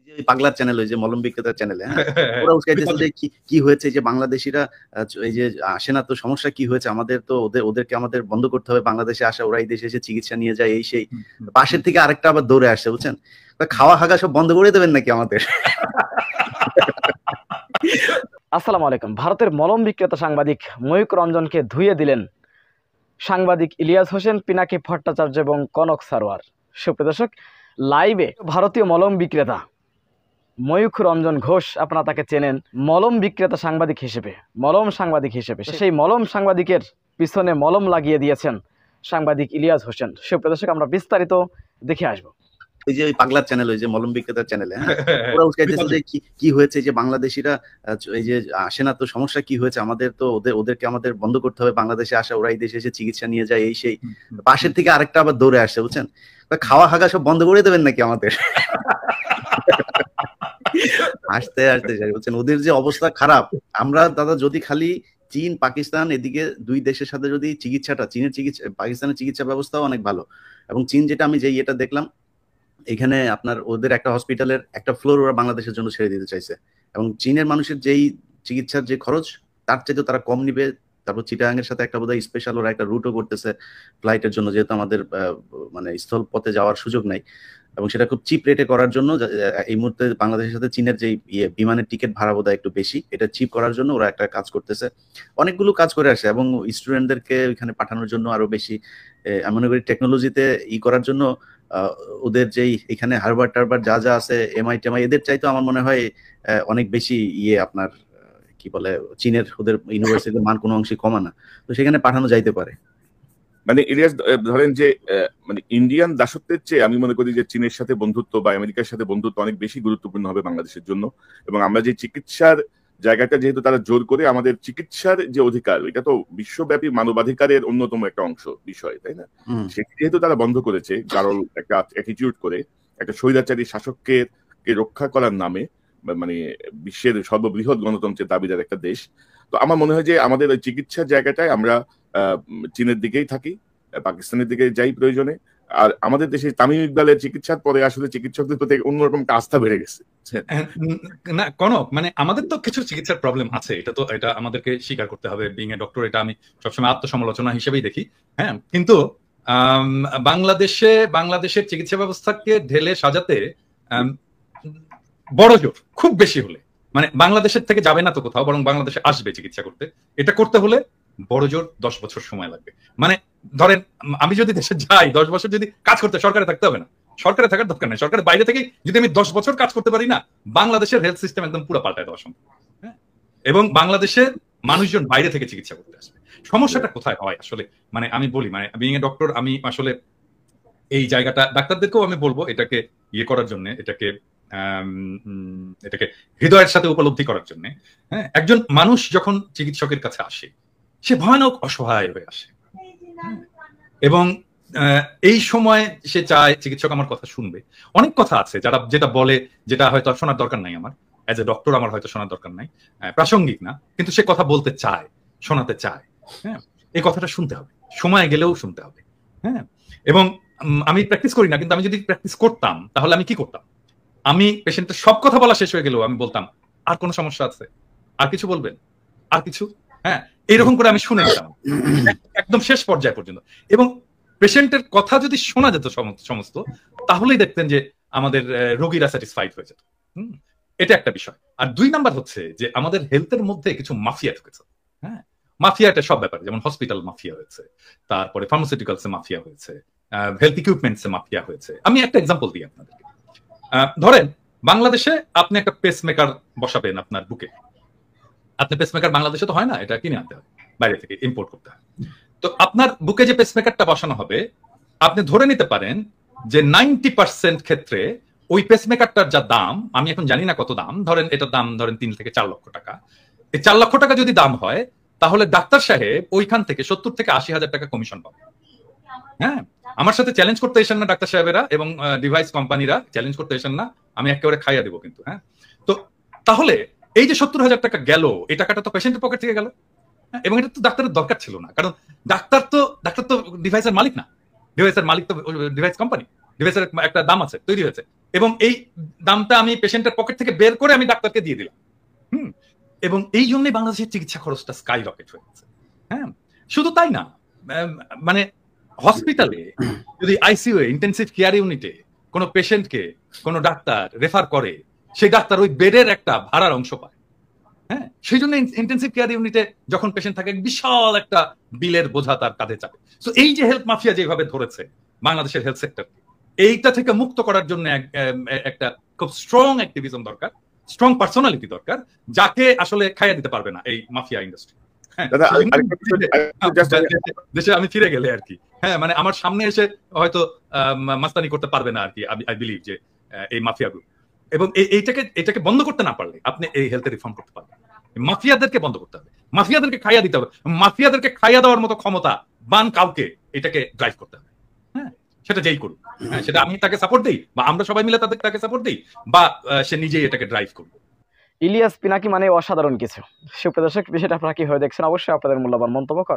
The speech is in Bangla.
যে পাগলার চ্যানেল, ওই যে মলম বিক্রেতার চ্যানেলে, হ্যাঁ, ওরা উস্কাইতেছে যে কি হয়েছে, যে বাংলাদেশিরা এই যে আসে না, তো সমস্যা কি হয়েছে, আমাদের তো ওদেরকে আমাদের বন্ধ করতে হবে, বাংলাদেশে আসা, ওরা এই দেশে এসে চিকিৎসা নিয়ে যায়, এই সেই। পাশের থেকে আরেকটা আবার দৌড়ে আসছে, বুঝছেন, খাওয়া হাগা সব বন্ধ করে দেবেন নাকি আমাদের? আসসালামু আলাইকুম। ভারতের মলম বিক্রেতা সাংবাদিক ময়ূক রঞ্জনকে ধুয়ে দিলেন সাংবাদিক ইলিয়াস হোসেন, পিনাকি ভট্টাচার্য এবং কনক সারোয়ার। সুপ্রিয় দর্শক, লাইভে ভারতীয় মলম বিক্রেতা ময়ূক রঞ্জন ঘোষ, আপনারা তাকে চেনেন মলম বিক্রেতা সাংবাদিক হিসেবে, মলম সাংবাদিক হিসেবে। সেই মলম সাংবাদিকের পিছনে মলম লাগিয়ে দিয়েছেন সাংবাদিক ইলিয়াস হোসেন। সুপ্রিয় দর্শক, আমরা বিস্তারিত দেখে আসবো। ওই যে পাগলার চ্যানেল, ওই যে মলম বিক্রেতার চ্যানেলে, হ্যাঁ, ওরা উস্কাইতেছে যে কি হয়েছে, যে বাংলাদেশিরা এই যে আসে না, তো সমস্যা কি হয়েছে, আমাদের তো ওদেরকে আমাদের বন্ধ করতে হবে, বাংলাদেশে আসা, ওরা এই দেশে এসে চিকিৎসা নিয়ে যায়, এই সেই। পাশের থেকে আরেকটা আবার দৌড়ে আসছে, বুঝছেন, খাওয়া হাগা সব বন্ধ করে দেবেন নাকি আমাদের? আসতে আসতে বলছেন ওদের যে অবস্থা খারাপ। আমরা দাদা যদি খালি চীন, পাকিস্তান, এদিকে দুই দেশের সাথে যদি চিকিৎসাটা, চীনের চিকিৎসা, পাকিস্তানের চিকিৎসা ব্যবস্থাও অনেক ভালো, এবং চীন যেটা আমি যে এটা দেখলাম, এখানে আপনার ওদের একটা হসপিটালের একটা ফ্লোর ওরা বাংলাদেশের জন্য ছেড়ে দিতে চাইছে, এবং চীনের মানুষের যেই চিকিৎসার যে খরচ, তার চাইতে তারা কম নিবে। তারপর চিটাগাং এর সাথে একটা বোধহয় স্পেশাল ওরা একটা রুটও করতেছে ফ্লাইটের জন্য, যেহেতু আমাদের মানে স্থল পথে যাওয়ার সুযোগ নাই, এবং সেটা খুব চিপ রেটে করার জন্য। এই মুহূর্তে বাংলাদেশের সাথে চীনের যে বিমানের টিকিট ভাড়া বোধহয় একটু বেশি, এটা চিপ করার জন্য ওরা একটা কাজ করতেছে, অনেকগুলো কাজ করে আসে, এবং স্টুডেন্টদেরকে ওইখানে পাঠানোর জন্য আরো বেশি আমি মনে করি টেকনোলজিতে করার জন্য ওদের যেই এখানে হারবার্ড টারবার্ড যা যা আছে, এমআই টেমআই, এদের চাইতো আমার মনে হয় অনেক বেশি আপনার কি বলে, চীনের ওদের ইউনিভার্সিটির মান কোনো অংশে কমা না, তো সেখানে পাঠানো যাইতে পারে। মানে ইলিয়াস, ধরেন যে মানে ইন্ডিয়ান দাসত্বের চেয়ে আমি মনে করি যে চীনের সাথে বন্ধুত্ব বা আমেরিকার সাথে বন্ধুত্ব অনেক বেশি গুরুত্বপূর্ণ হবে বাংলাদেশের জন্য। এবং আমরা যে চিকিৎসার জায়গাটা যেহেতু তারা জোর করে, আমাদের চিকিৎসার যে অধিকার, এটা তো বিশ্বব্যাপী মানবাধিকারের অন্যতম একটা অংশ বিষয়, তাই না? সেটি যেহেতু তারা বন্ধ করেছে, কারণ একটা অ্যাটিটিউড করে একটা স্বৈরাচারী শাসককে রক্ষা করার নামে, মানে বিশ্বের সর্ববৃহৎ গণতন্ত্রের দাবিদার একটা দেশ, তো আমার মনে হয় যে আমাদের ওই চিকিৎসার জায়গাটায় আমরা চীনের দিকেই থাকি, পাকিস্তানের দিকে যাই প্রয়োজনে। আর আমাদের দেশে তামিম ইকবালের চিকিৎসার পরে আসলে চিকিৎসকদের প্রতি অন্যরকম আস্থা বেড়ে গেছে না কনক, মানে আমাদের তো কিছু চিকিৎসার প্রবলেম আছে, এটা আমাদেরকে স্বীকার করতে হবে। বিং এ ডক্টর, এটা আমি সবসময় আত্মসমালোচনা হিসেবেই দেখি, হ্যাঁ। কিন্তু বাংলাদেশের চিকিৎসা ব্যবস্থাকে ঢেলে সাজাতে বড় জোর খুব বেশি হলে, মানে বাংলাদেশের থেকে যাবে না তো কোথাও, বরং বাংলাদেশে আসবে চিকিৎসা করতে। এটা করতে হলে বড় জোর 10 বছর সময় লাগবে। মানে ধরেন আমি যদি দেশে যাই, 10 বছর যদি কাজ করতে, সরকারে থাকতে হবে না, সরকারে থাকার দরকার নেই, সরকারের বাইরে থেকে যদি আমি 10 বছর কাজ করতে পারি না, বাংলাদেশের হেলথ সিস্টেম একদম পুরো পাল্টায় দেওয়া সম্ভব। হ্যাঁ, এবং বাংলাদেশের মানুষজন বাইরে থেকে চিকিৎসা করতে আসবে। সমস্যাটা কোথায় হয় আসলে, মানে আমি বলি, মানে বিং এ ডক্টর, আমি আসলে এই জায়গাটা ডাক্তারদেরকেও আমি বলবো এটাকে করার জন্য, এটাকে হৃদয়ের সাথে উপলব্ধি করার জন্য। হ্যাঁ, একজন মানুষ যখন চিকিৎসকের কাছে আসে, সে ভয়ানক অসহায় হয়ে আসে, এবং এই সময় সে চায় চিকিৎসক আমার কথা শুনবে। অনেক কথা আছে যেটা বলে, যেটা হয়তো শোনার দরকার নাই, আমার অ্যাজ এ ডক্টর আমার হয়তো শোনার দরকার নাই, প্রাসঙ্গিক না, কিন্তু সে কথা বলতে চায়, শোনাতে চায়। হ্যাঁ, এই কথাটা শুনতে হবে, সময় গেলেও শুনতে হবে। হ্যাঁ, এবং আমি প্র্যাকটিস করি না, কিন্তু আমি যদি প্র্যাকটিস করতাম তাহলে আমি কি করতাম, আমি পেশেন্টের সব কথা বলা শেষ হয়ে গেলেও আমি বলতাম, আর কোনো সমস্যা আছে, আর কিছু বলবেন, আর কিছু, হ্যাঁ, এইরকম করে আমি শুনে নিতাম একদম শেষ পর্যায় পর্যন্ত। এবং পেশেন্টের কথা যদি শোনা যেত সমস্ত, তাহলেই দেখতেন যে আমাদের রোগীরা স্যাটিসফাইড হয়ে যেত। এটা একটা বিষয়। আর 2 নাম্বার হচ্ছে যে আমাদের হেলথের মধ্যে কিছু মাফিয়া ঢুকেছে। হ্যাঁ, মাফিয়াটা সব ব্যাপারে, যেমন হসপিটাল মাফিয়া হয়েছে, তারপরে ফার্মাসিউটিক্যালস এ মাফিয়া হয়েছে, হেলথ ইকুইপমেন্টস এ মাফিয়া হয়েছে। আমি একটা এক্সাম্পল দিই আপনাদেরকে। ধরেন বাংলাদেশে আপনি একটা পেসমেকার বসাবেন আপনার বুকে, আপনি পেসমেকার বাংলাদেশে তো হয় না, এটা কিনে আনতে হয়, বাইরে থেকে ইম্পোর্ট করতে হয়। তো আপনার বুকে যে পেসমেকারটা বসানো হবে, আপনি ধরে নিতে পারেন যে 90% ক্ষেত্রে ওই পেসমেকারটার যা দাম, আমি এখন জানি না কত দাম, ধরেন এটার দাম ধরেন 3 থেকে 4 লক্ষ টাকা। এই 4 লক্ষ টাকা যদি দাম হয়, তাহলে ডাক্তার সাহেব ওইখান থেকে 70 থেকে 80,000 টাকা কমিশন পাবে। হ্যাঁ, আমার সাথে চ্যালেঞ্জ করতে এসেন না ডাক্তার সাহেবেরা এবং ডিভাইস কোম্পানিরা, চ্যালেঞ্জ করতে এসেন না, আমি একেবারে খাইয়া দেবো কিন্তু। হ্যাঁ, তো তাহলে এই যে 70,000 টাকা গেল, এই টাকাটা তো পেশেন্টের পকেট থেকে গেল, এবং এটা তো ডাক্তারের দরকার ছিল না, কারণ ডাক্তার তো ডিভাইসের মালিক না, ডিভাইসের মালিক তো ডিভাইস কোম্পানি, ডিভাইসের একটা দাম আছে, তৈরি হয়েছে, এবং এই দামটা আমি পেশেন্টের পকেট থেকে বের করে আমি ডাক্তারকে দিয়ে দিলাম। এবং এই জন্যই বাংলাদেশের চিকিৎসা খরচটা স্কাই রকেট হয়ে গেছে। হ্যাঁ, শুধু তাই না, মানে হসপিটালে যদি আইসিইউ ইন্টেনসিভ কেয়ার ইউনিটে কোনো পেশেন্টকে কোনো ডাক্তার রেফার করে, সেই ডাক্তার ওই বেডের একটা ভাড়ার অংশ পায়। হ্যাঁ, সেই জন্য ইন্টেনসিভ কেয়ার ইউনিটে যখন পেশেন্ট থাকে বিশাল একটা বিলের বোঝা তার কাঁধে চাপে। তো এই যে হেলথ মাফিয়া যেভাবে ধরেছে বাংলাদেশের হেলথ সেক্টরকে, এইটা থেকে মুক্ত করার জন্য একটা খুব স্ট্রং অ্যাক্টিভিজম দরকার, স্ট্রং পার্সোনালিটি দরকার, যাকে আসলে খাইয়া দিতে পারবে না এই মাফিয়া ইন্ডাস্ট্রি। দেশে আমি ফিরে গেলে আর কি, হ্যাঁ, মানে আমার সামনে এসে হয়তো মাস্তানি করতে পারবে না আর কি, আই বিলিভ যে এই মাফিয়া গ্রুপ। এবং এটাকে বন্ধ করতে না পারলে আপনি এই হেলথে রিফর্ম করতে পারবেন। মাফিয়াদেরকে বন্ধ করতে হবে, মাফিয়াদেরকে খাইয়া দিতে হবে, মাফিয়াদেরকে খাইয়া দেওয়ার মতো ক্ষমতা বান কাউকে এটাকে ড্রাইভ করতে হবে। হ্যাঁ, সেটা যেই করুক, হ্যাঁ, সেটা আমি তাকে সাপোর্ট দিই বা আমরা সবাই মিলে তাকে সাপোর্ট দিই বা সে নিজেই এটাকে ড্রাইভ করবে। ইলিয়াস পিনাকি মানে অসাধারণ কিছু। সুপ্রিয় দর্শক, বিষয়টা আপনারা কিভাবে দেখছেন অবশ্যই আপনাদের মূল্যবান মন্তব্য